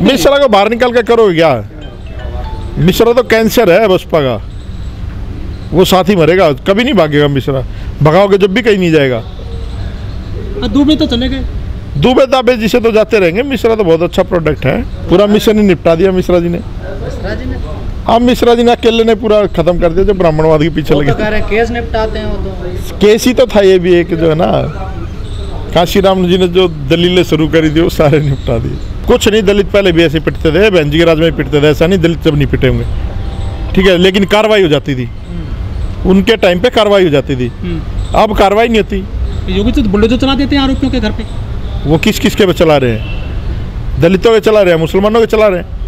मिश्रा को बाहर निकाल के करोगे क्या? मिश्रा तो कैंसर है बसपा का, वो साथ ही मरेगा, कभी नहीं भागेगा मिश्रा। भगाओगे जब भी कहीं नहीं जाएगा। दुबे तो चले गए, दुबे दाबे जिसे तो जाते रहेंगे। मिश्रा तो बहुत अच्छा प्रोडक्ट है, पूरा मिशन ही निपटा दिया मिश्रा जी ने। अब मिश्रा जी ने अकेले ने पूरा खत्म कर दिया जो ब्राह्मणवाद के पीछे लगे। केस निपटाते हैं वो तो। केस ही तो था ये भी एक, जो है ना काशीराम जी ने जो दलीलें शुरू करी थी वो सारे निपटा दिए। कुछ नहीं, दलित पहले भी ऐसे पिटते थे, बहन जी के राज में पिटते थे, ऐसा नहीं दलित जब नहीं पिटे होंगे, ठीक है, लेकिन कार्रवाई हो जाती थी। उनके टाइम पे कार्रवाई हो जाती थी, अब कार्रवाई नहीं होती। योगी तो बुलडोजर चला देते हैं आरोपियों के घर पे। वो किस किस के पे चला रहे हैं? दलितों के चला रहे हैं, मुसलमानों के चला रहे हैं,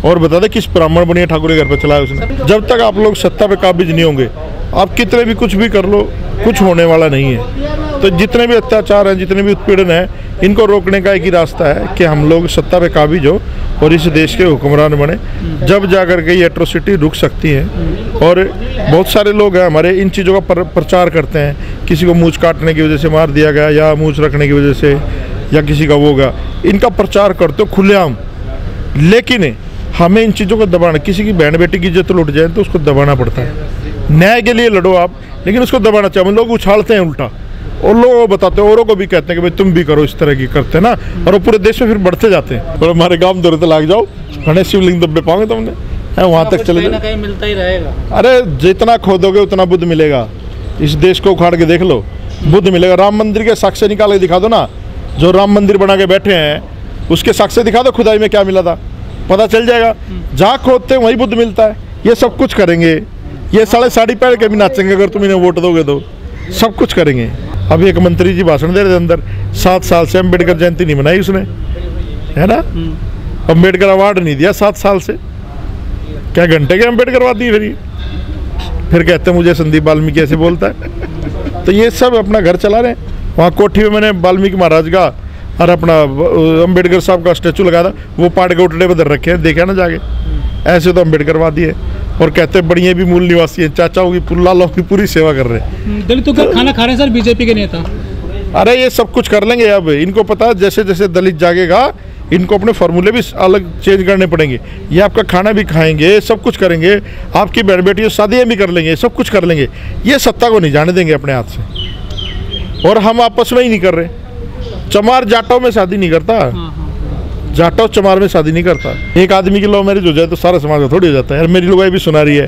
और बता दे किस ब्राह्मण बनिया ठाकुर के घर पे चलाया उसने। जब तक आप लोग सत्ता पे काबिज नहीं होंगे, आप कितने भी कुछ भी कर लो, कुछ होने वाला नहीं है। तो जितने भी अत्याचार हैं, जितने भी उत्पीड़न हैं, इनको रोकने का एक ही रास्ता है कि हम लोग सत्ता पे काबिज हो और इस देश के हुक्मरान बने। जब जाकर के ये एट्रोसिटी रुक सकती है। और बहुत सारे लोग हैं हमारे इन चीज़ों का प्रचार करते हैं, किसी को मूंछ काटने की वजह से मार दिया गया, या मूंछ रखने की वजह से, या किसी का वो होगा, इनका प्रचार करते हो खुलेआम। लेकिन हमें इन चीज़ों को दबाना, किसी की बहन बेटी की इज्जत लुट जाए तो उसको दबाना पड़ता है। न्याय के लिए लड़ो आप, लेकिन उसको दबाना चाहिए। हम लोग उछालते हैं उल्टा, और लोगों को बताते हैं, औरों को भी कहते हैं कि भाई तुम भी करो, इस तरह की करते हैं ना, और वो पूरे देश में फिर बढ़ते जाते हैं। और हमारे गांव दौरे तो लाग जाओ, गणेश शिवलिंग दबे पाओगे तुमने, है वहाँ तक चले जाओ, कहीं मिलता ही रहेगा। अरे जितना खोदोगे उतना बुद्ध मिलेगा। इस देश को उखाड़ के देख लो, बुद्ध मिलेगा। राम मंदिर के साक्ष्य निकाल के दिखा दो ना, जो राम मंदिर बना के बैठे हैं उसके साक्ष्य दिखा दो, खुदाई में क्या मिला था, पता चल जाएगा। जहाँ खोदते हैं वहीं बुद्ध मिलता है। ये सब कुछ करेंगे, ये साढ़े साड़ी पहन के भी नाचेंगे अगर तुम इन्हें वोट दोगे तो, सब कुछ करेंगे। अभी एक मंत्री जी भाषण दे रहे थे अंदर, 7 साल से अम्बेडकर जयंती नहीं मनाई उसने, है ना, अम्बेडकर अवार्ड नहीं दिया 7 साल से। क्या घंटे के अम्बेडकरवादी फिर कहते हैं मुझे संदीप वाल्मीकि ऐसे बोलता है। तो ये सब अपना घर चला रहे हैं। वहाँ कोठी में मैंने वाल्मीकि महाराज का और अपना अम्बेडकर साहब का स्टैचू लगाया था, वो पाट के उठने पर रखे हैं, देखा ना जाके। ऐसे तो अम्बेडकरवादी है, और कहते हैं बढ़िया भी मूल निवासी है, चाचाओं की लालों की पूरी सेवा कर रहे हैं। दलितों का खाना खा रहे हैं सर बीजेपी के नेता। अरे ये सब कुछ कर लेंगे। अब इनको पता है जैसे जैसे दलित जागेगा, इनको अपने फॉर्मूले भी अलग चेंज करने पड़ेंगे। ये आपका खाना भी खाएंगे, सब कुछ करेंगे, आपकी बहन बेटियों शादियाँ भी कर लेंगे, सब कुछ कर लेंगे। ये सत्ता को नहीं जाने देंगे अपने हाथ से। और हम आपस में ही नहीं कर रहे। चमार जाटों में शादी नहीं करता, जाटो चमार में शादी नहीं करता। एक आदमी की लव मैरिज हो जाए तो सारा समाज का थोड़ी हो जाता है। यार मेरी लुगाई भी सुनारी है,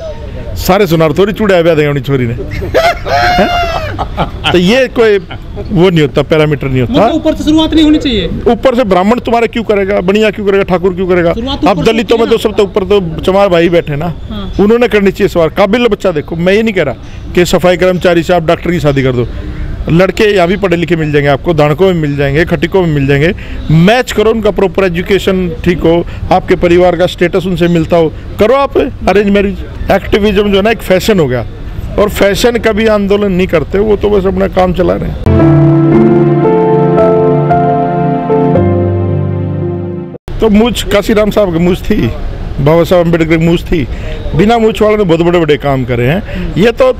सारे सुनार थोड़ी चूड़े ब्याह देंगे अपनी छोरी ने। तो ये कोई वो नहीं होता, पैरामीटर नहीं होता। ऊपर से शुरुआत नहीं होनी चाहिए। ऊपर से ब्राह्मण तुम्हारे क्यों करेगा, बनिया क्यों करेगा, ठाकुर क्यों करेगा। अब दलितों में तो सब तो ऊपर तो चमार भाई बैठे ना, उन्होंने करनी चाहिए सवाल। काबिल बच्चा देखो, मैं ये नहीं कह रहा कि सफाई कर्मचारी से आप डॉक्टर की शादी कर दो। लड़के यहाँ भी पढ़े लिखे मिल जाएंगे आपको, दानकों में मिल जाएंगे, खटिकों में मिल जाएंगे। मैच करो, उनका प्रॉपर एजुकेशन ठीक हो, आपके परिवार का स्टेटस उनसे मिलता हो, करो आप अरेंज मैरिज। एक्टिविज्म जो है ना एक फैशन हो गया, और फैशन कभी आंदोलन नहीं करते, वो तो बस अपना काम चला रहे हैं। तो मूछ काशीराम साहब की मूछ थी, बाबा साहब अम्बेडकर की मूछ थी। बिना मूछ वालों ने बहुत बड़े बड़े काम करे हैं। ये तो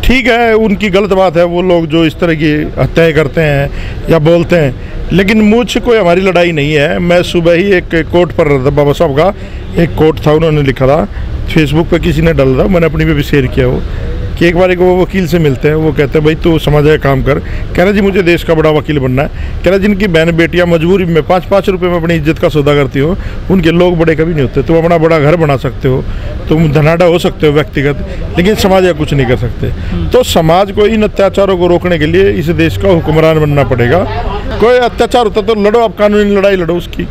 ठीक है, उनकी गलत बात है, वो लोग जो इस तरह की हत्याएं करते हैं या बोलते हैं, लेकिन मुझ कोई हमारी लड़ाई नहीं है। मैं सुबह ही एक कोट पढ़ रहा था, बाबा साहब का एक कोट था, उन्होंने लिखा था, फेसबुक पे किसी ने डाला था, मैंने अपनी पे भी शेयर किया वो, कि एक बार वो वकील से मिलते हैं, वो कहते हैं भाई तू समझ आए काम कर। कह रहा जी मुझे देश का बड़ा वकील बनना है। कह रहा जिनकी बहन बेटियां मजबूरी में 5-5 रुपये में अपनी इज्जत का सौदा करती हो, उनके लोग बड़े कभी नहीं होते। तुम अपना बड़ा घर बना सकते हो, तुम धनाढ़ा हो सकते हो व्यक्तिगत, लेकिन समाज का कुछ नहीं कर सकते। तो समाज को इन अत्याचारों को रोकने के लिए इस देश का हुक्मरान बनना पड़ेगा। कोई अत्याचार होता तो लड़ो, आप कानूनी लड़ाई लड़ो उसकी,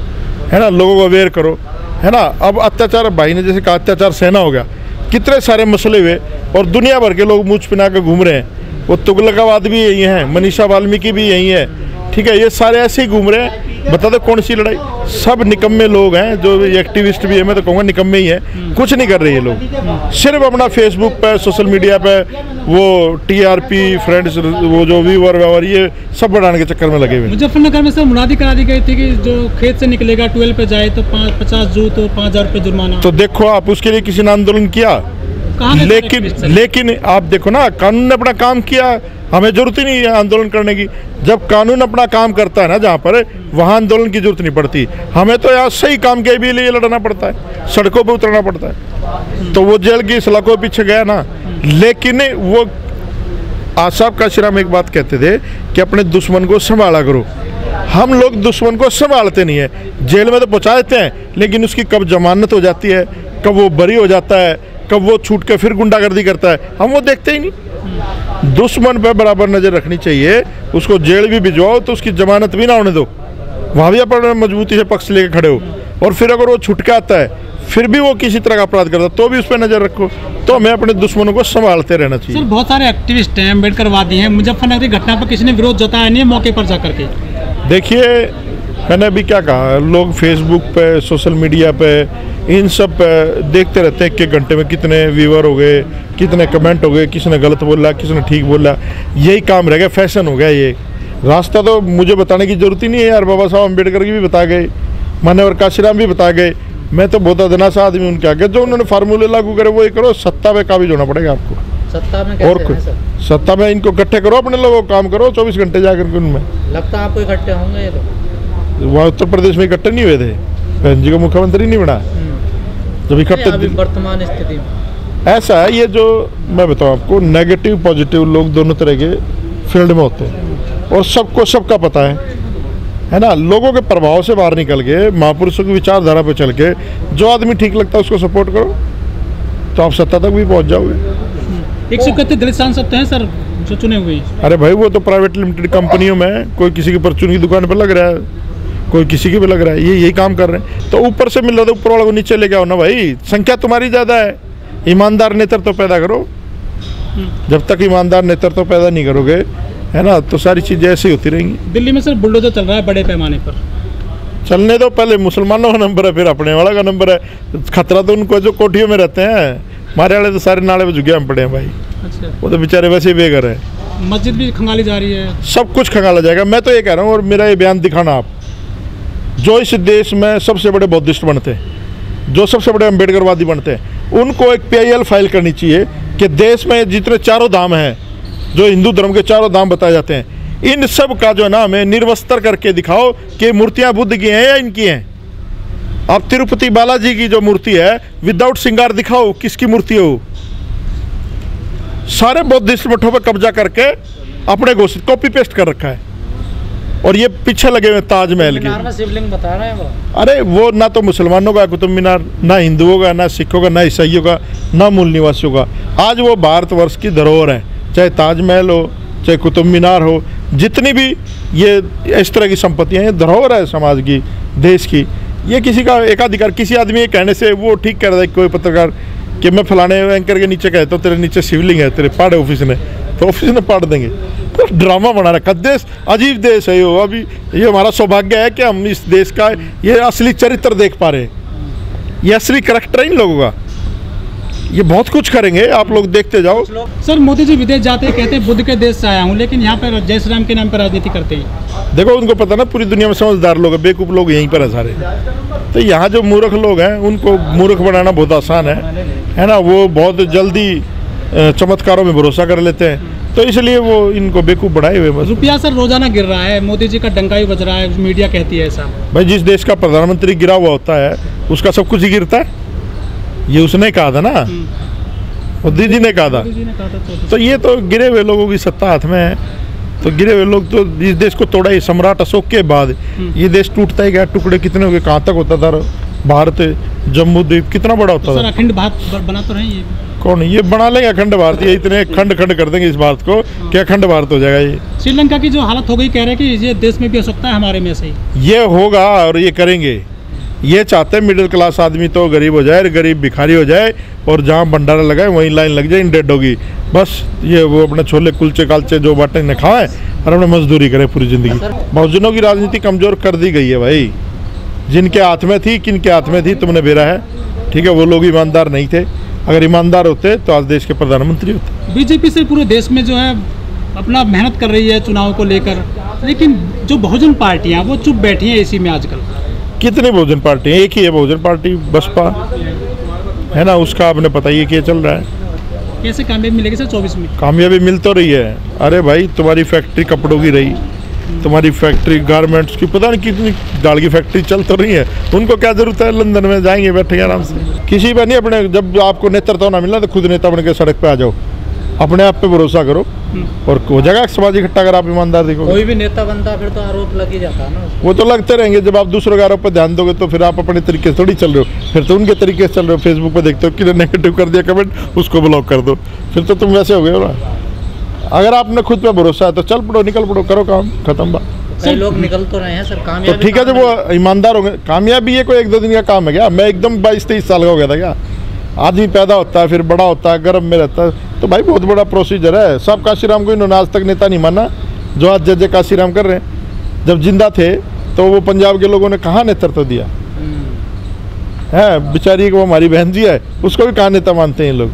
है ना, लोगों को अवेयर करो, है ना। अब अत्याचार भाई ने जैसे कहा, अत्याचार सेना हो गया, कितने सारे मसले हुए, और दुनिया भर के लोग मूछ पिना के घूम रहे हैं। वो तुगलकाबाद भी यही है, मनीषा वाल्मीकि भी यही है, ठीक है, ये सारे ऐसे ही घूम रहे हैं। बता दो कौन सी लड़ाई। सब निकम्मे लोग हैं, जो एक्टिविस्ट भी है, मैं तो कहूँगा निकम्मे ही है, कुछ नहीं कर रहे ये लोग। सिर्फ अपना फेसबुक पे, सोशल मीडिया पे वो TRP फ्रेंड्स, वो जो व्यूअर व्यवहार, ये सब बढ़ाने के चक्कर में लगे हुए। मुजफ्फरनगर में सर मुनादी करा दी गई थी कि जो खेत से निकलेगा 12 पे जाए तो 50 जू तो 5000 रुपये जुर्माना। तो देखो आप, उसके लिए किसी ने आंदोलन किया? कहाँ गए लेकिन activist से? लेकिन आप देखो ना, कानून ने अपना काम किया, हमें जरूरत ही नहीं है आंदोलन करने की। जब कानून अपना काम करता है ना जहाँ पर, वहाँ आंदोलन की जरूरत नहीं पड़ती। हमें तो यार सही काम के भी लिए लड़ना पड़ता है, सड़कों पर उतरना पड़ता है। तो वो जेल की सलाखों के पीछे गया ना। लेकिन वो आसाफ काशीराम एक बात कहते थे कि अपने दुश्मन को संभाला करो। हम लोग दुश्मन को संभालते नहीं है, जेल में तो पहुंचा देते हैं, लेकिन उसकी कब जमानत हो जाती है, कब वो बरी हो जाता है, कब वो छूट के फिर गुंडागर्दी करता है, हम वो देखते ही नहीं। दुश्मन पे बराबर नज़र रखनी चाहिए। उसको जेल भी भिजवाओ तो उसकी जमानत भी ना होने दो, वहाँ भी अपन मजबूती से पक्ष लेके खड़े हो। और फिर अगर वो छुट के आता है, फिर भी वो किसी तरह का अपराध करता है, तो भी उस पर नज़र रखो। तो हमें अपने दुश्मनों को संभालते रहना चाहिए। सर बहुत सारे एक्टिविस्ट हैं, अम्बेडकरवादी हैं, मुजफ्फरनगर की घटना पर किसी ने विरोध जताया नहीं है मौके पर जाकर के। देखिए, मैंने अभी क्या कहा, लोग फेसबुक पे, सोशल मीडिया पे, इन सब पे देखते रहते हैं कि घंटे में कितने व्यूअर हो गए, कितने कमेंट हो गए, किसने गलत बोला, किसने ठीक बोला। यही काम रह गया, फैशन हो गया ये। रास्ता तो मुझे बताने की जरूरत ही नहीं है यार, बाबा साहब अम्बेडकर की भी बता गए, मान्यवर काशीराम भी बता गए। मैं तो बहुत अदना सा आदमी उनके आगे, जो उन्होंने फार्मूले लागू करे वो ही करो। सत्ता में काबिज होना पड़ेगा आपको। सत्ता में कैसे और हैं सर? सत्ता में इनको इकट्ठे करो, अपने लोगों को काम करो 24 घंटे जाकर के उनमें। लगता है आपको इकट्ठे होंगे ये लोग? वहाँ उत्तर प्रदेश में इकट्ठे नहीं हुए थे, बहन जी को मुख्यमंत्री नहीं बना जब इकट्ठे। अभी वर्तमान स्थिति में ऐसा है, ये जो मैं बताऊँ आपको, नेगेटिव पॉजिटिव लोग दोनों तरह के फील्ड में होते हैं, और सबको सबका पता है ना। लोगों के प्रभाव से बाहर निकल के, महापुरुषों की विचारधारा पर चल के, जो आदमी ठीक लगता है उसको सपोर्ट करो, तो आप सत्ता तक भी पहुंच जाओगे। 131 दलित सांसद हैं सर जो चुने हुए हैं। अरे भाई, वो तो प्राइवेट लिमिटेड कंपनियों में, कोई किसी की परचून की दुकान पर लग रहा है, कोई किसी की भी लग रहा है, ये यही काम कर रहे हैं। तो ऊपर से मिल रहा था, ऊपर वाला को नीचे लेके आओ ना भाई। संख्या तुम्हारी ज़्यादा है, ईमानदार नेतृत्व पैदा करो। जब तक ईमानदार नेतृत्व पैदा नहीं करोगे, है ना, तो सारी चीज़ें ऐसी होती रहेंगी। दिल्ली में सर बुलडोजर चल रहा है बड़े पैमाने पर। चलने दो, पहले मुसलमानों का नंबर है, फिर अपने वाला का नंबर है। खतरा तो उनको जो कोठियों में रहते हैं, हमारे वाले तो सारे नाले में झुके हम पड़े हैं भाई। अच्छा, वो तो बेचारे वैसे ही बेघर है। मस्जिद भी खंगाली जा रही है। सब कुछ खंगाला जाएगा। मैं तो ये कह रहा हूँ, और मेरा ये बयान दिखाना आप, जो इस देश में सबसे बड़े बौद्धिस्ट बनते हैं, जो सबसे बड़े अम्बेडकरवादी बनते हैं, उनको एक PIL फाइल करनी चाहिए कि देश में जितने चारों धाम हैं, जो हिंदू धर्म के चारों धाम बताए जाते हैं, इन सब का जो है ना, हमें निर्वस्त्र करके दिखाओ कि मूर्तियाँ बुद्ध की हैं या इनकी हैं। आप तिरुपति बालाजी की जो मूर्ति है, विदाउट श्रृंगार दिखाओ किसकी मूर्ति है वो। सारे बौद्धिस्ट मठों पर कब्जा करके अपने घोषित कॉपी पेस्ट कर रखा है। और ये पीछे लगे हुए ताजमहल के। मीनार में शिवलिंग बता रहे हैं वो। अरे वो ना तो मुसलमानों का कुतुब मीनार, ना हिंदुओं का, ना सिखों का, ना ईसाइयों का, ना मूल निवासियों का। आज वो भारतवर्ष की धरोहर है, चाहे ताजमहल हो, चाहे कुतुब मीनार हो, जितनी भी ये इस तरह की संपत्तियाँ हैं, धरोहर है समाज की, देश की। ये किसी का एकाधिकार, किसी आदमी के कहने से वो ठीक कर रहा है, कोई पत्रकार, कि मैं फलाने एंकर के नीचे कहता हूँ तेरे नीचे शिवलिंग है, तेरे पाड़ ऑफिस ने, तो ऑफिस ने पाड़ देंगे। तो ड्रामा बना रखा देश, अजीब देश है ये। अभी ये हमारा सौभाग्य है कि हम इस देश का ये असली चरित्र देख पा रहे हैं। ये असली करैक्टर है इन लोगों का। ये बहुत कुछ करेंगे, आप लोग देखते जाओ। सर मोदी जी विदेश जाते हैं, कहते हैं बुद्ध के देश से आया हूँ, लेकिन यहाँ पर जय श्री राम के नाम पर राजनीति करते हैं। देखो, उनको पता ना पूरी दुनिया में समझदार लोग हैं, बेवकूफ़ लोग यहीं पर है सारे। तो यहाँ जो मूर्ख लोग हैं, उनको मूर्ख बनाना बहुत आसान है ना। वो बहुत जल्दी चमत्कारों में भरोसा कर लेते हैं, तो इसलिए वो इनको बेवकूफ़ बढ़ाए हुए बस। रुपया सर रोजाना गिर रहा है, मोदी जी का डंका ही बज रहा है, मीडिया कहती है ऐसा। भाई, जिस देश का प्रधानमंत्री गिरा हुआ होता है, उसका सब कुछ ही गिरता है। ये उसने कहा था ना, मोदी जी ने कहा था। मोदी जी ने कहा था। तो ये तो गिरे हुए लोगों की सत्ता हाथ में है। तो गिरे हुए लोग तो इस देश को तोड़ा ही। सम्राट अशोक के बाद ये देश टूटता ही गया। टुकड़े कितने हो गए, कहाँ तक होता था भारत, जम्मू द्वीप कितना बड़ा होता सर था। अखंड भारत बना तो रहे ये। कौन, ये बना लेंगे अखंड भारत? ये इतने खंड खंड कर देंगे इस भारत को कि अखंड भारत हो जाएगा। ये श्रीलंका की जो हालत हो गई, कह रहे हैं कि ये देश में भी हो सकता है, हमारे में से ही ये होगा और ये करेंगे। ये चाहते हैं मिडिल क्लास आदमी तो गरीब हो जाए, गरीब भिखारी हो जाए, और जहाँ भंडारा लगाए वहीं लाइन लग जाए, डेड होगी बस। ये वो अपने छोले कुलचे कालचे जो बाटे ने खाए और अपने मजदूरी करे पूरी ज़िंदगी। बहुजनों की राजनीति कमज़ोर कर दी गई है भाई। जिनके हाथ में थी, किनके हाथ में थी, तुमने बेरा है। ठीक है, वो लोग ईमानदार नहीं थे। अगर ईमानदार होते तो आज देश के प्रधानमंत्री होते। बीजेपी से पूरे देश में जो है अपना मेहनत कर रही है चुनाव को लेकर, लेकिन जो बहुजन पार्टियां वो चुप बैठी हैं इसी में आजकल। कितनी बहुजन पार्टी है? एक ही है बहुजन पार्टी, बसपा, है ना। उसका आपने पता ही है क्या चल रहा है। कैसे कामयाबी मिलेगी सर 24 में? कामयाबी मिल तो रही है। अरे भाई तुम्हारी फैक्ट्री कपड़ों की रही, तुम्हारी फैक्ट्री गारमेंट्स की, पता नहीं कितनी दाल की फैक्ट्री चल तो रही है। उनको क्या जरूरत है, लंदन में जाएंगे बैठेंगे आराम से। किसी पे नहीं अपने, जब आपको नेतृत्व ना मिला तो खुद नेता बन के सड़क पे आ जाओ, अपने आप पे भरोसा करो और हो जाएगा समाज इकट्ठा। अगर आप ईमानदार देखो, कोई भी नेता बनता फिर तो आरोप लग ही जाता है ना उसको। वो तो लगते रहेंगे। जब आप दूसरों के आरोप पर ध्यान दोगे तो फिर आप अपने तरीके से थोड़ी चल रहे हो, फिर तो उनके तरीके से चल रहे हो। फेसबुक पे देखते हो कि नेगेटिव कर दिया कमेंट, उसको ब्लॉक कर दो, फिर तो तुम वैसे हो गए हो ना। अगर आपने खुद पे भरोसा है तो चल पड़ो, निकल पड़ो, करो काम, खत्म बात। कई लोग निकल तो रहे हैं सर, तो कामयाबी ठीक है, जब वो ईमानदार होंगे। कामयाबी ये कोई 1-2 दिन का काम है क्या? मैं एकदम 22-23 साल का हो गया था क्या? आदमी पैदा होता है, फिर बड़ा होता है, गर्भ में रहता है, तो भाई बहुत बड़ा प्रोसीजर है। सब काशीराम को इन्होंने आज तक नेता नहीं माना, जो आज जय काशीराम कर रहे हैं। जब जिंदा थे तो वो पंजाब के लोगों ने कहाँ नेतृत्व दिया है? बेचारी वो हमारी बहन जी है, उसको भी कहाँ नेता मानते हैं ये लोग?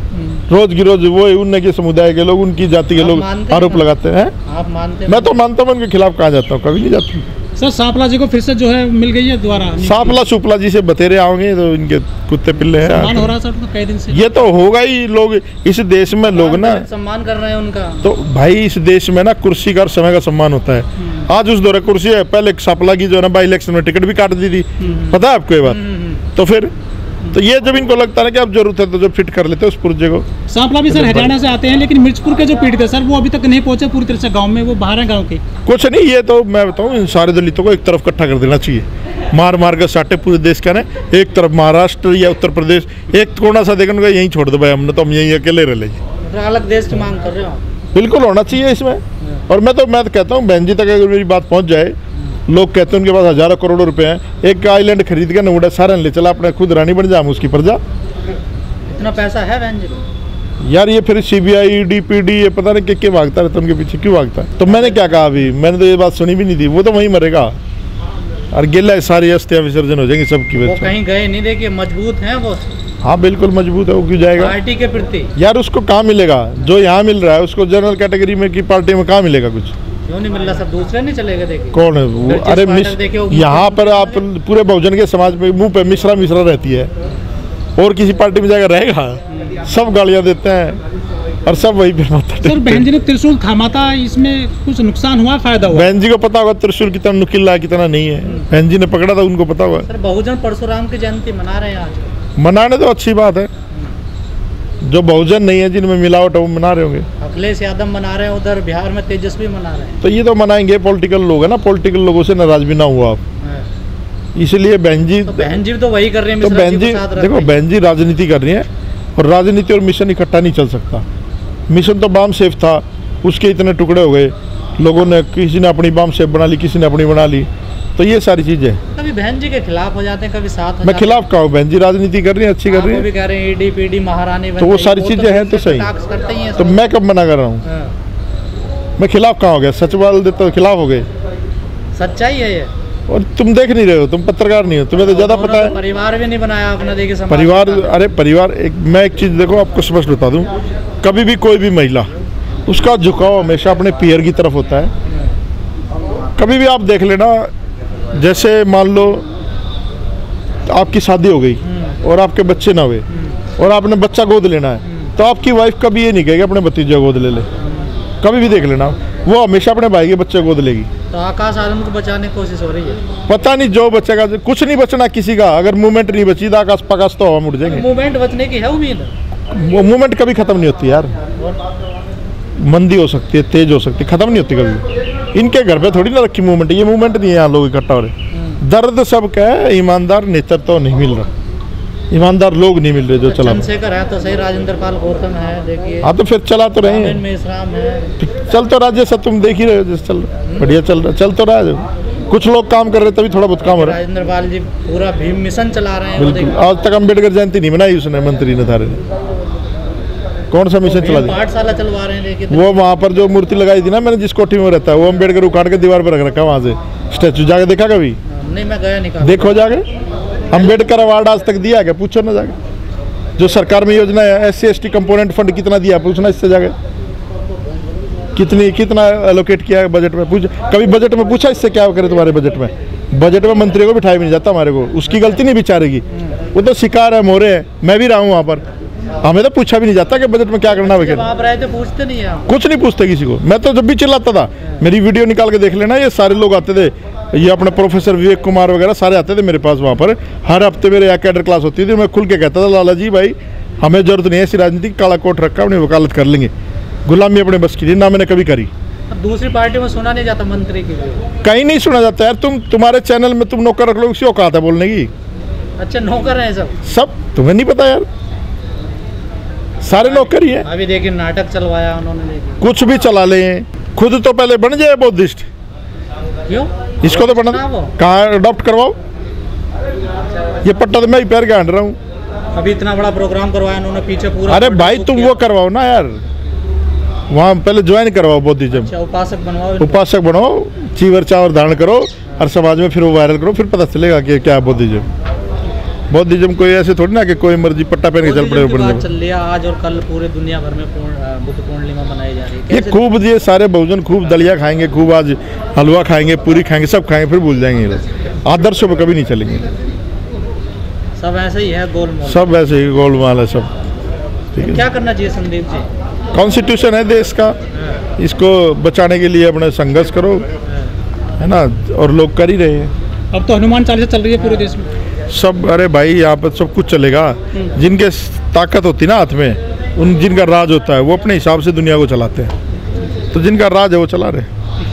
रोज की रोज वो उनने के समुदाय के लोग, उनकी जाति के आप लोग मानते हैं आरोप ना? लगाते हैं। आप मानते हैं? मैं तो मानता हूँ, उनके खिलाफ कहाँ जाता हूँ, कभी नहीं जाता हूँ। सर सांपला जी को फिर से जो है मिल गई है दोबारा, सांपला सुपला जी से बतेरे आओगे तो इनके कुत्ते पिल्ले सम्मान हो हैं। रहा है सर तो कई दिन से। ये तो होगा ही। लोग इस देश में लोग ना, सम्मान कर रहे हैं उनका। तो भाई इस देश में ना कुर्सी का और समय का सम्मान होता है। आज उस दौरे कुर्सी है, पहले सांपला की जो है ना बाई इलेक्शन में टिकट भी काट दी थी, पता है आपको ये बात? तो फिर तो ये जब इनको लगता है ना कि अब जरूरत है तो जब फिट कर लेते हैं उस पुर्जे को। सांपला भी सर हरियाणा से आते हैं, लेकिन मिर्चपुर के जो पीड़ित है सर वो अभी तक नहीं पहुंचे पूरी तरह से गांव में, वो बाहर है गांव के। कुछ नहीं, ये तो मैं बताऊं, इन सारे दलितों को एक तरफ इकट्ठा कर देना चाहिए। मार मार कर साटे पूरे देश का ना, एक तरफ महाराष्ट्र या उत्तर प्रदेश, एक कोना सा देखने को यहीं छोड़ दो भाई, हमने तो हम यहीं अकेले रह लेंगे। अलग देश की मांग कर रहे हो? बिल्कुल होना चाहिए इसमें। और मैं तो कहता हूँ बहन जी तक अगर मेरी बात पहुँच जाए, लोग कहते हैं उनके पास हजारों करोड़ों रुपए हैं, एक आइलैंड खरीद के नोड़ा सारा ले चला, अपने खुद रानी बन जा, हम उसकी प्रजा। इतना पैसा है बहन जी? यार ये फिर CBI DPD ये पता नहीं क्या भागता रहता, उनके पीछे क्यों भागता है? तो मैंने क्या कहा अभी, मैंने तो ये बात सुनी भी नहीं थी। वो तो वहीं मरेगा और गिल्ला सारी अस्थियां विसर्जन हो जाएंगी सबकी। वो बच्चों कहीं गए नहीं, देखिए मजबूत हैं वो। हाँ बिल्कुल मजबूत है, वो क्यों जाएगा? पार्टी के प्रति यार उसको कहाँ मिलेगा जो यहाँ मिल रहा है, उसको जनरल कैटेगरी में की पार्टी में कहाँ मिलेगा कुछ? क्यों नहीं मिल रहा सर? दूसरे नहीं चलेगा? देखिए कौन है वो? अरे यहाँ पर आप पूरे बहुजन के समाज में मुंह पे मिश्रा रहती है, और किसी पार्टी में जाकर रहेगा? सब गालियाँ देते हैं और सब वही पे माता। सर बहन जी ने त्रिशूल थामा था, इसमें कुछ नुकसान हुआ, फायदा हुआ? बहन जी को पता होगा त्रिशूल कितना नुकीला है, कितना नहीं है। बहन जी ने पकड़ा था, उनको पता होगा। सर बहुजन परशुराम की जयंती मना रहे हैं आज। मनाने तो अच्छी बात है, जो बहुजन नहीं है जिनमें मिलावट है वो मना रहे होंगे। अखिलेश यादव मना रहे हैं, उधर बिहार में तेजस्वी मना रहे हैं। तो ये तो मनाएंगे, पॉलिटिकल लोग है ना, पॉलिटिकल लोगों से नाराज भी ना हुआ आप, इसलिए बहन जी। तो बहन जी तो वही कर रहे हैं, तो मिश्रा बहन जी को साथ रख देखो, रहे हैं। बहन जी राजनीति कर रही है, और राजनीति और मिशन इकट्ठा नहीं चल सकता। मिशन तो बम सेफ था, उसके इतने टुकड़े हो गए, लोगों ने, किसी ने अपनी बम सेफ बना ली, किसी ने अपनी बना ली, तो ये सारी चीजें। कभी बहन जी के खिलाफ हो जाते हैं, कभी साथ हो मैं जाते हैं। खिलाफ कहा हूँ, बहन जी राजनीति कर रही है, अच्छी कर रही वो भी है, कह रहे हैं ED PD महारानी बन तो वो गई, सारी चीजें हैं तो सही। टैक्स करते ही हैं तो सब। मैं कब मना कर रहा हूँ? हाँ। मैं खिलाफ कहाँ हो गया? सच बोल देते तो खिलाफ हो गए। सच्चाई है ये। और तुम देख नहीं रहे हो, तुम पत्रकार नहीं हो, तुम्हें तो ज्यादा पता है। परिवार भी नहीं बनाया अपना, देखिए समाज परिवार, का। अरे परिवार मैं एक चीज देखो आपको स्पष्ट बता दूं, कभी भी कोई भी महिला, उसका झुकाव हमेशा अपने पीयर की तरफ होता है। कभी भी आप देख लेना, जैसे मान लो आपकी शादी हो गई और आपके बच्चे ना हुए और आपने बच्चा गोद लेना है, तो आपकी वाइफ कभी ये नहीं कहेगी अपने भतीजे गोद ले ले। कभी भी देख लेना, वो हमेशा अपने भाई के बच्चे गोद लेगी। तो आकाश आनंद को बचाने की कोशिश हो रही है। पता नहीं जो बचेगा, कुछ नहीं बचना किसी का। अगर मूवमेंट नहीं बची तो आकाश पकाश तो हवा मुड़ जाएंगे। मूवमेंट बचने की है उम्मीद? वो मूवमेंट कभी खत्म नहीं होती यार, मंदी हो सकती है, तेज हो सकती है, खत्म नहीं होती कभी। इनके घर पे थोड़ी ना रखी मूवमेंट, ये मूवमेंट नहीं है, यहाँ लोग इकट्ठा हो रहे। दर्द सबका है, ईमानदार नेतृत्व तो नहीं मिल रहा, ईमानदार लोग नहीं मिल रहे जो चला। चंद्रशेखर है तो सही, राजेंद्र पाल गौतम है, देखिए। हाँ तो फिर चला तो रहे हैं, मेश्राम है। चल तो रहा, जैसा तुम देख ही रहे हो, जैसे चल रहा बढ़िया चल रहा, चल तो रहा है। कुछ लोग काम कर रहे तभी थोड़ा बहुत काम हो रहा है। राजेंद्र पाल जी पूरा भीम मिशन चला रहे हैं। वो बिल्कुल, देखिए। आज तक अम्बेडकर जयंती नहीं बनाई उसने, मंत्री ने थारे ने। कौन सा मिशन चला दिया? पाठशाला चलवा रहे हैं, देखिए। वो वहाँ पर जो मूर्ति लगाई थी ना मैंने, जिस कोठी में वो रहता है, वो अम्बेडकर उखाड़ के दीवार पर रख रखा, वहाँ से स्टैचू। जाके देखा कभी? नहीं, मैं गया नहीं। देखो जाके, अम्बेडकर अवार्ड आज तक दिया क्या? पूछो ना जाके। जो सरकार में योजना है, SC ST कंपोनेंट फंड कितना दिया, पूछना इससे जाके। कितना एलोकेट किया है बजट में, पूछ। कभी बजट में पूछा इससे क्या करे तुम्हारे बजट में? बजट में मंत्री को बिठाया भी नहीं जाता हमारे को, उसकी गलती नहीं बेचारे की, वो तो शिकार है, मोरे है। मैं भी रहा हूँ वहाँ पर, हमें तो पूछा भी नहीं जाता कि बजट में क्या करना जब वगैरह, आप रहे थे पूछते नहीं है आप? कुछ नहीं पूछते किसी को। मैं तो जब भी चिल्लाता था, मेरी वीडियो निकाल के देख लेना, ये सारे लोग आते थे, ये अपने प्रोफेसर विवेक कुमार वगैरह सारे आते थे मेरे पास वहाँ पर। हर हफ्ते मेरे यहाँ कैडर क्लास होती थी, मैं खुल के कहता था लाला जी भाई हमें जरूरत नहीं है ऐसी राजनीति, काला कोट रखा अपनी वकालत कर लेंगे, गुलामी अपने बस की थी ना, मैंने कभी करी। अब दूसरी पार्टी में सुना नहीं जाता मंत्री की भी? कहीं नहीं सुना जाता यार। तुम्हारे चैनल में तुम नौकर रख लो, किसी को कहा था बोलने की? अच्छा नौकर हैं सब? सब तुम्हें नहीं पता यार, सारे नौकर ही है। अभी देखिए नाटक चलवाया उन्होंने, देखिए कुछ भी चला लें, खुद तो पहले बन जाए बौद्धिस्ट। क्यों? इसको तो बना ना वो। कहाँ अडॉप्ट करवाओ, ये पट्टा तो मैं ही पैर के हांड रहा हूँ। अभी इतना बड़ा प्रोग्राम करवाया उन्होंने, पीछे पूरा अरे फोटो भाई शूट तुम किया। वो करवाओ ना यार, वहाँ पहले ज्वाइन करवाओ बौद्धिज्म, अच्छा उपासक बनवाओ इनको। उपासक बनो, चीवर चावर धारण करो और समाज में फिर वो वायरल करो, फिर पता चलेगा कि क्या है बौद्धिज्म। बौद्धिज्म कोई ऐसे थोड़ी ना कि कोई मर्जी पट्टा पहन के चल पड़े बुद्धिज्म की बात ऊपर। चल रही है आज और कल पूरे दुनिया भर में बुद्ध पूर्णिमा मनाई जा रही है। ये कैसे? खूब, ये सारे बहुजन खूब दलिया खाएंगे, खूब आज हलवा खाएंगे, पूरी खाएंगे, सब खाएंगे, फिर भूल जाएंगे ये लोग। आदर्शों पे कभी नहीं चलेंगे, सब ऐसे ही है गोलमोल। सब वैसे ही गोलमाल है सब। ठीक है, क्या करना चाहिए संदीप जी? कॉन्स्टिट्यूशन है देश का, इसको बचाने के लिए अपने संघर्ष करो, है ना, और लोग कर ही रहे हैं अब तो हनुमान चालीसा चल रही है पूरे देश में। सब। अरे भाई यहाँ पर सब कुछ चलेगा, जिनके ताकत होती ना हाथ में, जिनका राज होता है वो अपने हिसाब से दुनिया को चलाते हैं, तो जिनका राज है वो चला रहे।